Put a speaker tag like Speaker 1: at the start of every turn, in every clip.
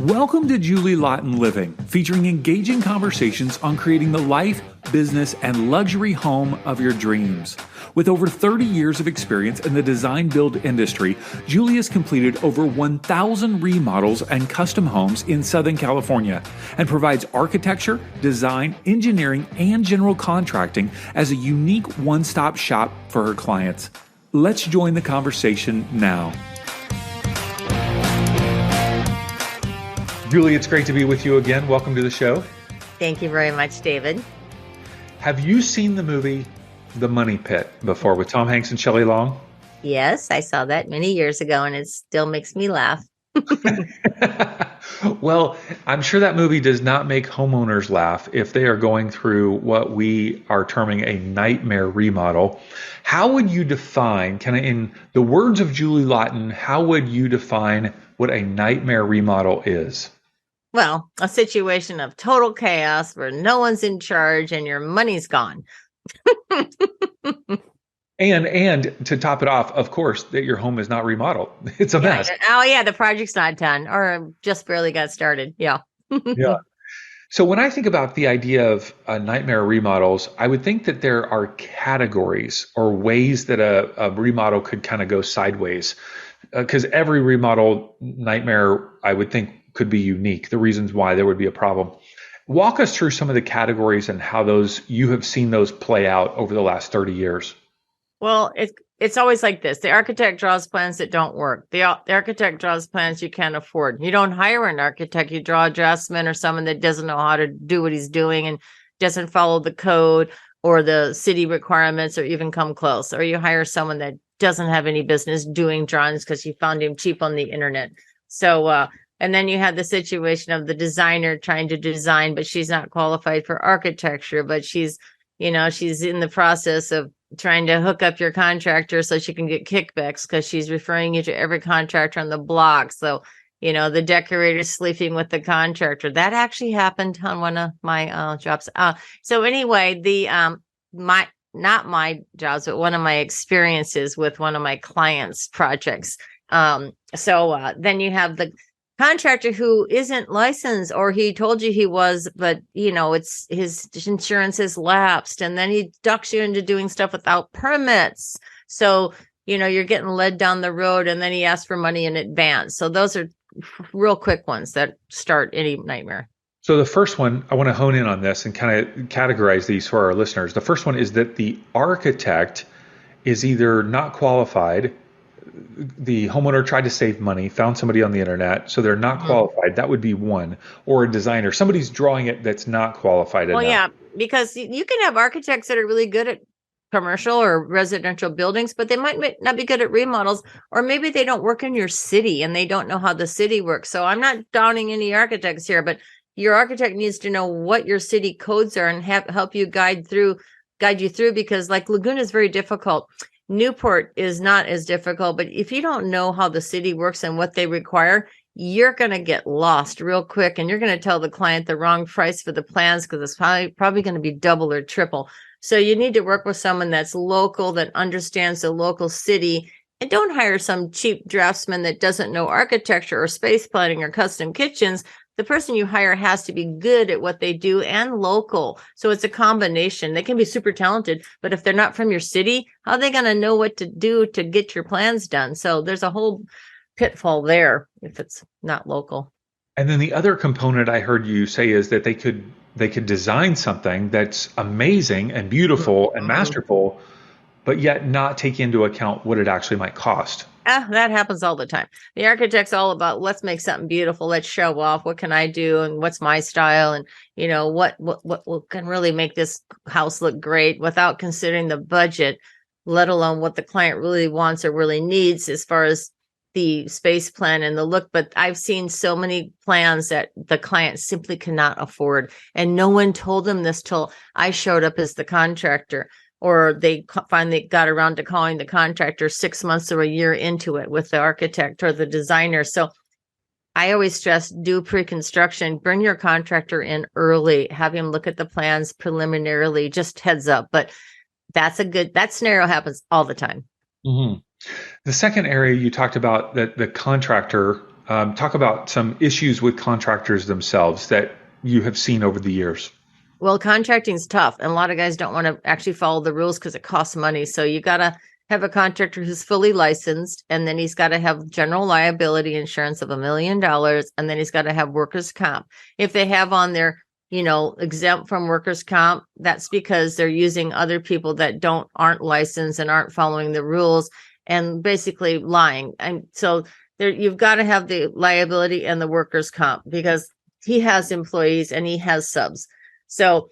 Speaker 1: Welcome to Julie Laughton Living, featuring engaging conversations on creating the life, business, and luxury home of your dreams. With over 30 years of experience in the design build industry, Julie has completed over 1,000 remodels and custom homes in Southern California and provides architecture, design, engineering, and general contracting as a unique one-stop shop for her clients. Let's join the conversation now. Julie, it's great to be with you again. Welcome to the show.
Speaker 2: Thank you very much, David.
Speaker 1: Have you seen the movie The Money Pit before with Tom Hanks and Shelley Long?
Speaker 2: Yes, I saw that many years ago, and it still makes me laugh.
Speaker 1: Well, I'm sure that movie does not make homeowners laugh if they are going through what we are terming a nightmare remodel. How would you define, in the words of Julie Laughton, how would you define what a nightmare remodel is?
Speaker 2: Well, a situation of total chaos where no one's in charge and your money's gone.
Speaker 1: And to top it off, of course, that your home is not remodeled. It's a mess.
Speaker 2: Oh, yeah, the project's not done or just barely got started. Yeah.
Speaker 1: Yeah. So when I think about the idea of nightmare remodels, I would think that there are categories or ways that a remodel could kind of go sideways. Because every remodel nightmare, I would think, could be unique, the reasons why there would be a problem. Walk us through some of the categories and how you have seen those play out over the last 30 years.
Speaker 2: Well, it's always like this. The architect draws plans that don't work. The architect draws plans you can't afford. You don't hire an architect. You draw a draftsman or someone that doesn't know how to do what he's doing and doesn't follow the code or the city requirements or even come close. Or you hire someone that doesn't have any business doing drawings because you found him cheap on the internet. So, and then you have the situation of the designer trying to design, but she's not qualified for architecture, but she's in the process of trying to hook up your contractor so she can get kickbacks because she's referring you to every contractor on the block. So, the decorator sleeping with the contractor. That actually happened on one of my jobs. So anyway, not my jobs, but one of my experiences with one of my clients' projects. So then you have the contractor who isn't licensed, or he told you he was, but it's his insurance has lapsed, and then he ducks you into doing stuff without permits. So, you're getting led down the road, and then he asks for money in advance. So those are real quick ones that start any nightmare.
Speaker 1: So the first one, I want to hone in on this and kind of categorize these for our listeners. The first one is that the architect is either not qualified, the homeowner tried to save money, found somebody on the internet, so they're not qualified. That would be one. Or a designer, somebody's drawing it that's not qualified enough.
Speaker 2: Well, yeah, because you can have architects that are really good at commercial or residential buildings, but they might not be good at remodels, or maybe they don't work in your city and they don't know how the city works. So I'm not downing any architects here, but your architect needs to know what your city codes are and help you guide you through, because like Laguna is very difficult. Newport is not as difficult, but if you don't know how the city works and what they require, you're going to get lost real quick, and you're going to tell the client the wrong price for the plans because it's probably going to be double or triple. So you need to work with someone that's local, that understands the local city, and don't hire some cheap draftsman that doesn't know architecture or space planning or custom kitchens. The person you hire has to be good at what they do and local. So it's a combination. They can be super talented, but if they're not from your city, how are they going to know what to do to get your plans done? So there's a whole pitfall there if it's not local.
Speaker 1: And then the other component I heard you say is that they could design something that's amazing and beautiful and masterful, but yet not take into account what it actually might cost.
Speaker 2: That happens all the time. The architect's all about, let's make something beautiful. Let's show off. What can I do? And what's my style? And, what can really make this house look great without considering the budget, let alone what the client really wants or really needs as far as the space plan and the look. But I've seen so many plans that the client simply cannot afford. And no one told them this till I showed up as the contractor. Or they finally got around to calling the contractor 6 months or a year into it with the architect or the designer. So I always stress, do pre-construction, bring your contractor in early, have him look at the plans preliminarily, just heads up. But that scenario happens all the time.
Speaker 1: Mm-hmm. The second area you talked about, that the contractor talk about some issues with contractors themselves that you have seen over the years.
Speaker 2: Well, contracting is tough, and a lot of guys don't want to actually follow the rules because it costs money. So you got to have a contractor who's fully licensed, and then he's got to have general liability insurance of $1 million, and then he's got to have workers' comp. If they have on their, exempt from workers' comp, that's because they're using other people that aren't licensed and aren't following the rules and basically lying. And so you've got to have the liability and the workers' comp because he has employees and he has subs. So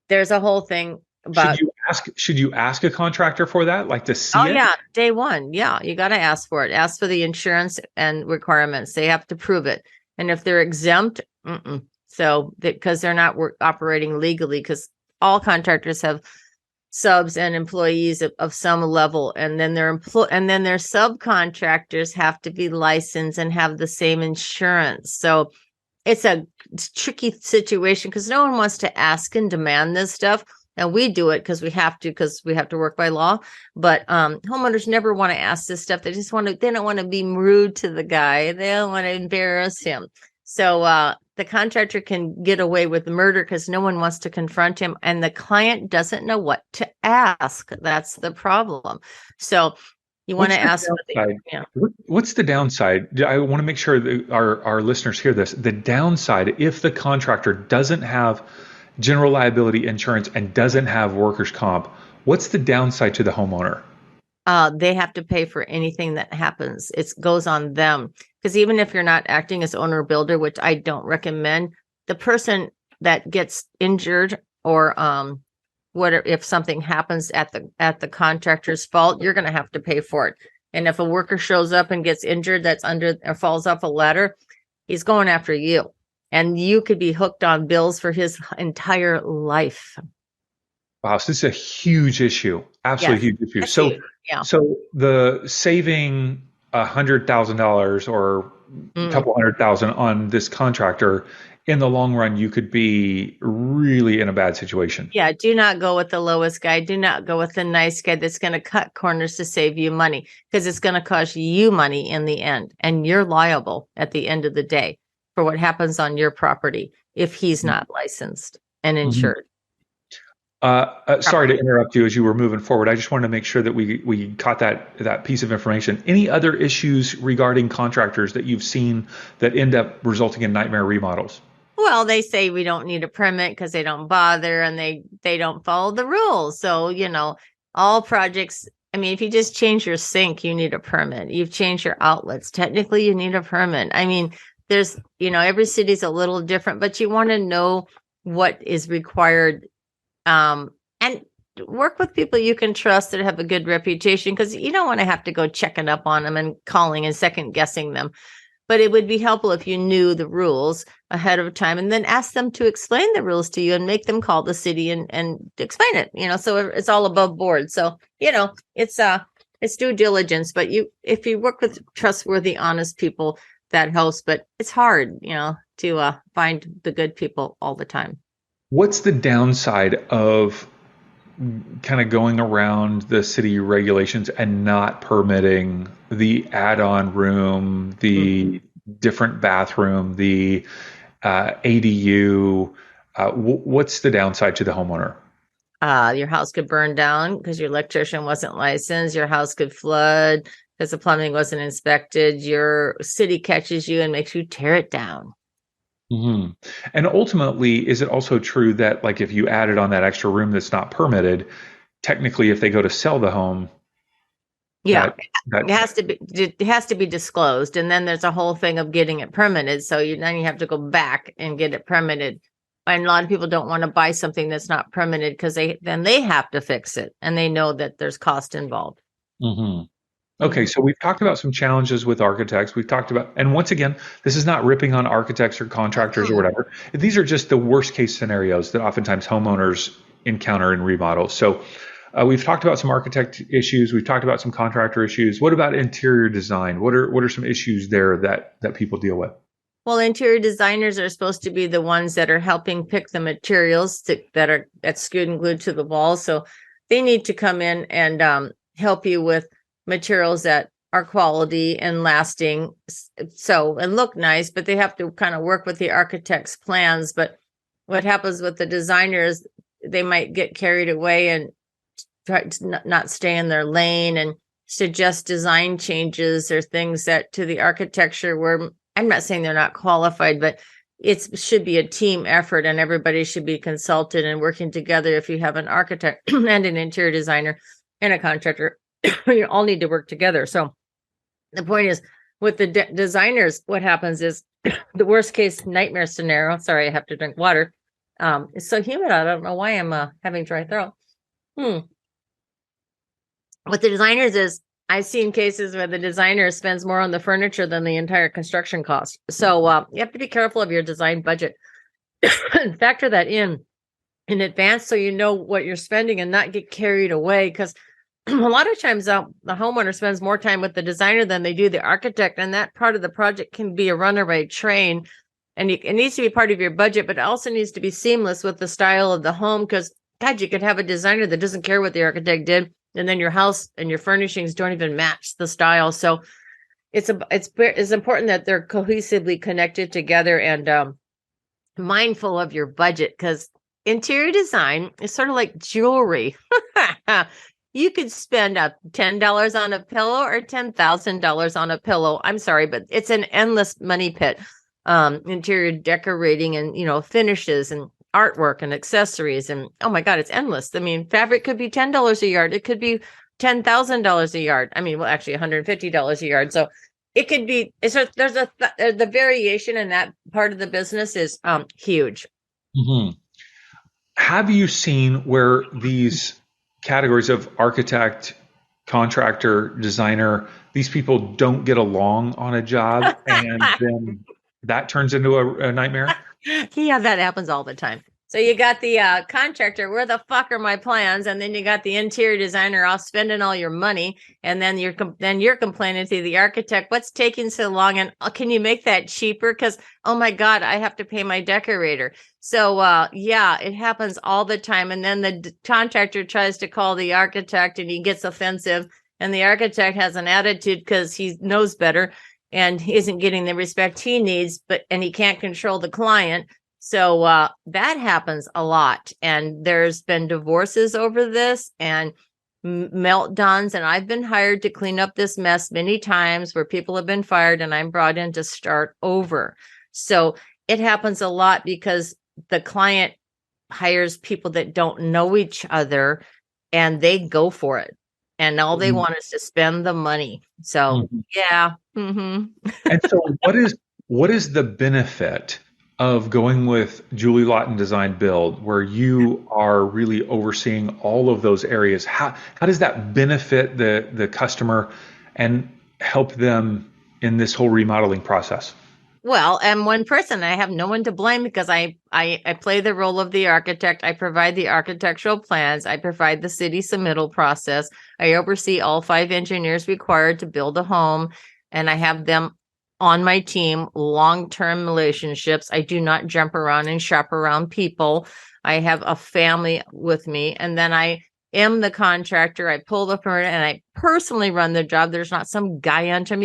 Speaker 2: there's a whole thing about.
Speaker 1: Should you ask a contractor for that, like to see it?
Speaker 2: Oh yeah, day one. Yeah, you got to ask for it. Ask for the insurance and requirements. They have to prove it. And if they're exempt, so because they're not operating legally, because all contractors have subs and employees of some level, and then their subcontractors have to be licensed and have the same insurance. So it's a tricky situation because no one wants to ask and demand this stuff. And we do it because we have to work by law. But homeowners never want to ask this stuff. They don't want to be rude to the guy. They don't want to embarrass him. So the contractor can get away with murder because no one wants to confront him. And the client doesn't know what to ask. That's the problem. So you want to ask.
Speaker 1: What's the downside? I want to make sure that our listeners hear this. The downside, if the contractor doesn't have general liability insurance and doesn't have workers' comp, what's the downside to the homeowner?
Speaker 2: They have to pay for anything that happens. It goes on them. Because even if you're not acting as owner builder, which I don't recommend, the person that gets injured or if something happens at the contractor's fault, you're going to have to pay for it. And if a worker shows up and gets injured, that's under or falls off a ladder, he's going after you. And you could be hooked on bills for his entire life.
Speaker 1: Wow, so this is a huge issue. Absolutely huge issue. So, so the saving $100,000 or a couple $100,000 on this contractor, in the long run, you could be really in a bad situation.
Speaker 2: Yeah, do not go with the lowest guy. Do not go with the nice guy that's going to cut corners to save you money because it's going to cost you money in the end. And you're liable at the end of the day for what happens on your property if he's not licensed and insured.
Speaker 1: Sorry to interrupt you as you were moving forward. I just wanted to make sure that we caught that piece of information. Any other issues regarding contractors that you've seen that end up resulting in nightmare remodels?
Speaker 2: Well, they say we don't need a permit because they don't bother and they don't follow the rules. So, all projects, if you just change your sink, you need a permit. You've changed your outlets. Technically, you need a permit. There's, every city's a little different, but you want to know what is required. And work with people you can trust that have a good reputation because you don't want to have to go checking up on them and calling and second guessing them. But it would be helpful if you knew the rules ahead of time and then ask them to explain the rules to you and make them call the city and explain it, so it's all above board. So, it's due diligence, but if you work with trustworthy, honest people, that helps, but it's hard, to find the good people all the time.
Speaker 1: What's the downside of kind of going around the city regulations and not permitting the add-on room, the different bathroom, the ADU? What's the downside to the homeowner?
Speaker 2: Your house could burn down because your electrician wasn't licensed. Your house could flood because the plumbing wasn't inspected. Your city catches you and makes you tear it down.
Speaker 1: Mm-hmm. And ultimately, is it also true that, like, if you added on that extra room that's not permitted, technically, if they go to sell the home, it has to be disclosed, and then there's a whole thing of getting it permitted. So then you have to go back and get it permitted. And a lot of people don't want to buy something that's not permitted because they have to fix it, and they know that there's cost involved. Mm-hmm. Okay, so we've talked about some challenges with architects. We've talked about, and once again, this is not ripping on architects or contractors or whatever. These are just the worst case scenarios that oftentimes homeowners encounter in remodels. So we've talked about some architect issues. We've talked about some contractor issues. What about interior design? What are some issues there that people deal with?
Speaker 2: Well, interior designers are supposed to be the ones that are helping pick the materials that are screwed and glued to the wall. So they need to come in and help you with materials that are quality and lasting. So, and look nice, but they have to kind of work with the architect's plans. But what happens with the designers, they might get carried away and try to not stay in their lane and suggest design changes or things that to the architecture where I'm not saying they're not qualified, but it should be a team effort and everybody should be consulted and working together. If you have an architect and an interior designer and a contractor, you all need to work together. So the point is with the designers, what happens is the worst case nightmare scenario. Sorry, I have to drink water. It's so humid. I don't know why I'm having dry throat. What the designers is, I've seen cases where the designer spends more on the furniture than the entire construction cost. So you have to be careful of your design budget and factor that in advance so you know what you're spending and not get carried away. Because a lot of times the homeowner spends more time with the designer than they do the architect. And that part of the project can be a runaway train. And it needs to be part of your budget, but it also needs to be seamless with the style of the home. Because, God, you could have a designer that doesn't care what the architect did. And then your house and your furnishings don't even match the style. So it's important that they're cohesively connected together and mindful of your budget, because interior design is sort of like jewelry. You could spend $10 on a pillow or $10,000 on a pillow. I'm sorry, but it's an endless money pit. Interior decorating and, finishes and artwork and accessories. And oh my God, it's endless. I mean, fabric could be $10 a yard. It could be $10,000 a yard. I mean, well, actually $150 a yard. So it could be, the variation in that part of the business is huge.
Speaker 1: Mm-hmm. Have you seen where these categories of architect, contractor, designer, these people don't get along on a job and then that turns into a nightmare?
Speaker 2: Yeah, that happens all the time. So you got the contractor, where the fuck are my plans? And then you got the interior designer off spending all your money. And then you're complaining to the architect, what's taking so long? And can you make that cheaper? Because, oh my God, I have to pay my decorator. So yeah, it happens all the time. And then the contractor tries to call the architect and he gets offensive. And the architect has an attitude because he knows better and isn't getting the respect he needs, and he can't control the client. So that happens a lot. And there's been divorces over this and meltdowns. And I've been hired to clean up this mess many times where people have been fired and I'm brought in to start over. So it happens a lot because the client hires people that don't know each other and they go for it. And all they want is to spend the money. So, yeah. Mm-hmm.
Speaker 1: And so what is the benefit of going with Julie Laughton Design Build, where you are really overseeing all of those areas? How does that benefit the customer and help them in this whole remodeling process?
Speaker 2: Well, I'm one person. I have no one to blame because I play the role of the architect. I provide the architectural plans. I provide the city submittal process. I oversee all 5 engineers required to build a home, and I have them on my team, long-term relationships. I do not jump around and shop around people. I have a family with me, and then I am the contractor. I pull the permit and I personally run the job. There's not some guy under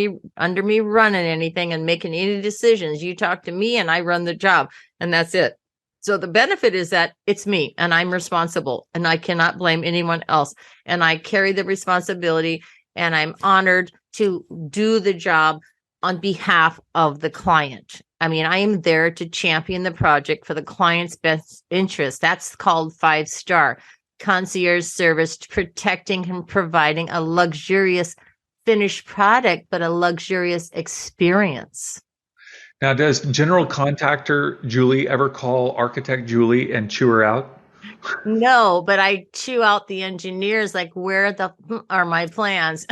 Speaker 2: me running anything and making any decisions. You talk to me and I run the job, and that's it. So the benefit is that it's me and I'm responsible and I cannot blame anyone else. And I carry the responsibility and I'm honored to do the job on behalf of the client. I mean, I am there to champion the project for the client's best interest. That's called 5-star. Concierge service, protecting and providing a luxurious finished product, but a luxurious experience.
Speaker 1: Now, does general contractor Julie ever call architect Julie and chew her out?
Speaker 2: No, but I chew out the engineers, like, where the are my plans?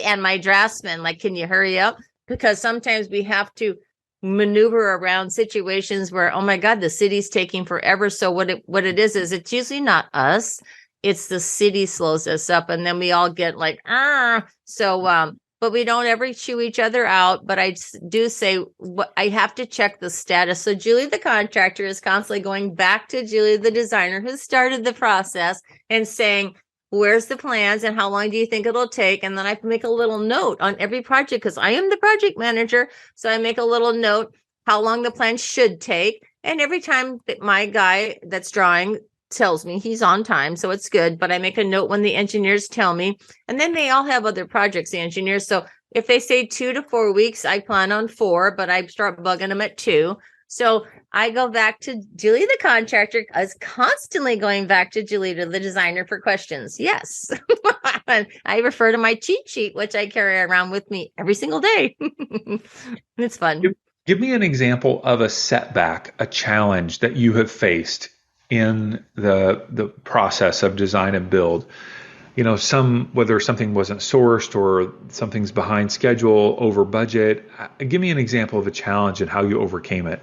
Speaker 2: And my draftsmen, like, can you hurry up? Because sometimes we have to maneuver around situations where, oh my God, the city's taking forever. So what it is it's usually not us. It's the city slows us up, and then we all get like, So, but we don't ever chew each other out. But I do say I have to check the status. So Julie, the contractor, is constantly going back to Julie, the designer, who started the process, and saying, where's the plans and how long do you think it'll take? And then I make a little note on every project because I am the project manager. So I make a little note how long the plan should take. And every time that my guy that's drawing tells me he's on time, so it's good. But I make a note when the engineers tell me, and then they all have other projects, the engineers. So if they say 2 to 4 weeks, I plan on 4, but I start bugging them at 2. So I go back to Julie, the contractor. I was constantly going back to Julie, the designer, for questions. Yes. I refer to my cheat sheet, which I carry around with me every single day. It's fun.
Speaker 1: Give me an example of a setback, a challenge that you have faced in the process of design and build. Whether something wasn't sourced or something's behind schedule, over budget. Give me an example of a challenge and how you overcame it.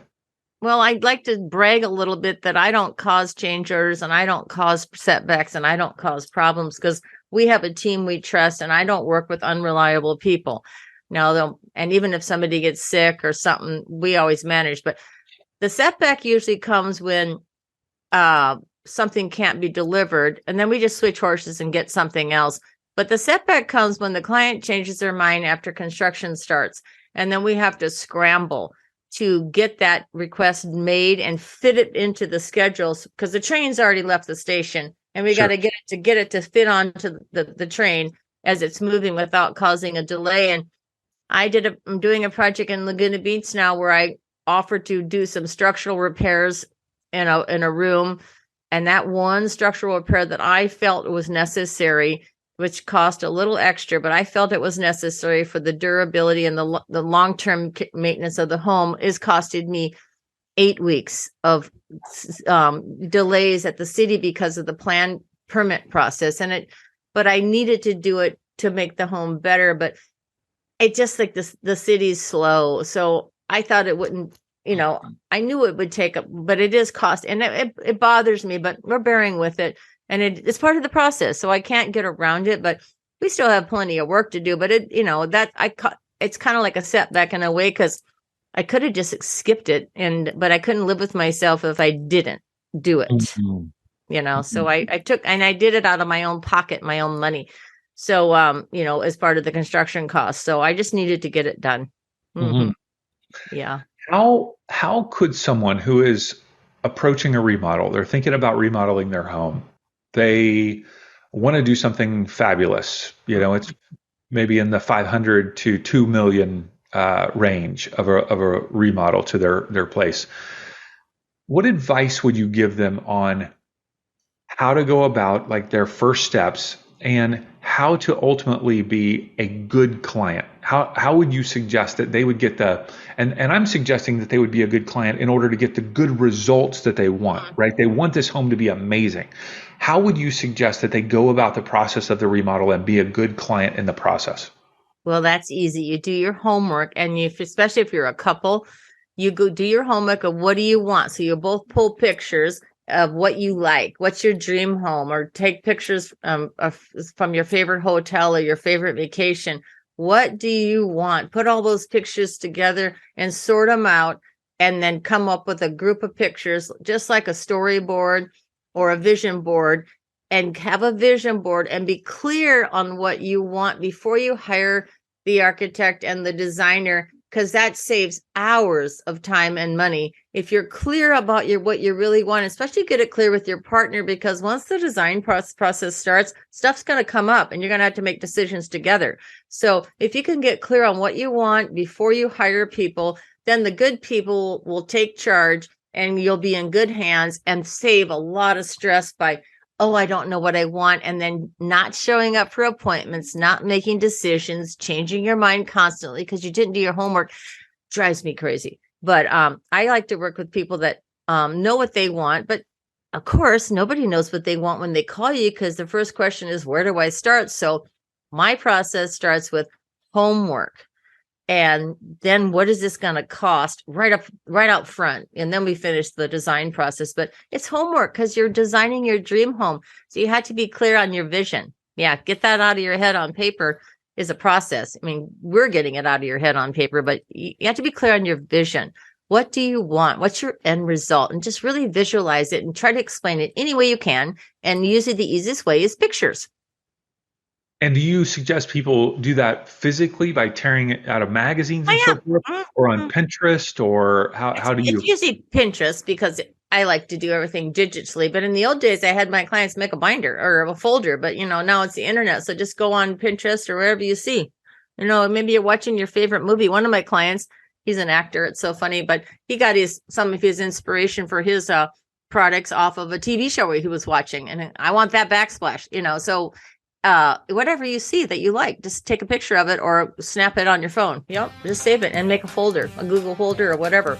Speaker 2: Well, I'd like to brag a little bit that I don't cause change orders and I don't cause setbacks and I don't cause problems because we have a team we trust and I don't work with unreliable people. Now, and even if somebody gets sick or something, we always manage. But the setback usually comes when something can't be delivered, and then we just switch horses and get something else. But the setback comes when the client changes their mind after construction starts, and then we have to scramble to get that request made and fit it into the schedules because the train's already left the station, and we got to get it to fit onto the train as it's moving without causing a delay. And I'm doing a project in Laguna Beach now where I offered to do some structural repairs in a room. And that one structural repair that I felt was necessary, which cost a little extra, but I felt it was necessary for the durability and the long-term maintenance of the home, is costed me 8 weeks of delays at the city because of the plan permit process. But I needed to do it to make the home better. But it just like the city's slow. So I thought it wouldn't, I knew it would take up, but it is cost, and it bothers me, but we're bearing with it. And it's part of the process. So I can't get around it, but we still have plenty of work to do. But it's kind of like a setback in a way, because I could have just skipped it, but I couldn't live with myself if I didn't do it. Mm-hmm. So I took, and I did it out of my own pocket, my own money. So, as part of the construction cost. So I just needed to get it done. Mm-hmm. Yeah.
Speaker 1: How could someone who is approaching a remodel, they're thinking about remodeling their home, they want to do something fabulous, it's maybe in the 500 to 2 million range of a remodel to their place. What advice would you give them on how to go about like their first steps and how to ultimately be a good client? How would you suggest that they would get and I'm suggesting that they would be a good client in order to get the good results that they want, right? They want this home to be amazing. How would you suggest that they go about the process of the remodel and be a good client in the process?
Speaker 2: Well, that's easy. You do your homework, and especially if you're a couple, you go do your homework of what do you want. So you both pull pictures of what you like, what's your dream home, or take pictures from your favorite hotel or your favorite vacation. What do you want? Put all those pictures together and sort them out, and then come up with a group of pictures, just like a storyboard or a vision board, and have a vision board and be clear on what you want before you hire the architect and the designer, because that saves hours of time and money. If you're clear about what you really want, especially get it clear with your partner, because once the design process starts, stuff's going to come up and you're going to have to make decisions together. So if you can get clear on what you want before you hire people, then the good people will take charge and you'll be in good hands and save a lot of stress by, oh, I don't know what I want. And then not showing up for appointments, not making decisions, changing your mind constantly because you didn't do your homework, drives me crazy. But I like to work with people that know what they want. But of course, nobody knows what they want when they call you, because the first question is, where do I start? So my process starts with homework. And then what is this going to cost right out front? And then we finish the design process. But it's homework because you're designing your dream home. So you have to be clear on your vision. Yeah, get that out of your head on paper is a process. I mean, we're getting it out of your head on paper, but you have to be clear on your vision. What do you want? What's your end result? And just really visualize it and try to explain it any way you can. And usually the easiest way is pictures.
Speaker 1: And do you suggest people do that physically by tearing it out of magazines and
Speaker 2: I
Speaker 1: so forth,
Speaker 2: am.
Speaker 1: or on Pinterest, or how do
Speaker 2: It's
Speaker 1: you?
Speaker 2: usually Pinterest because I like to do everything digitally. But in the old days, I had my clients make a binder or a folder. But now it's the internet, so just go on Pinterest or wherever you see. Maybe you're watching your favorite movie. One of my clients, he's an actor. It's so funny, but he got some of his inspiration for his products off of a TV show where he was watching, and I want that backsplash. So whatever you see that you like, just take a picture of it or snap it on your phone. Yep, just save it and make a folder, a Google folder or whatever.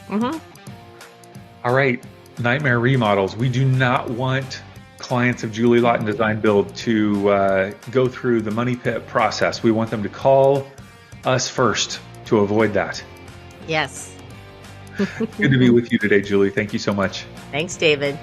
Speaker 1: All right, Nightmare Remodels. We do not want clients of Julie Laughton Design Build to go through the money pit process. We want them to call us first to avoid that.
Speaker 2: Yes.
Speaker 1: Good to be with you today, Julie. Thank you so much.
Speaker 2: Thanks, David.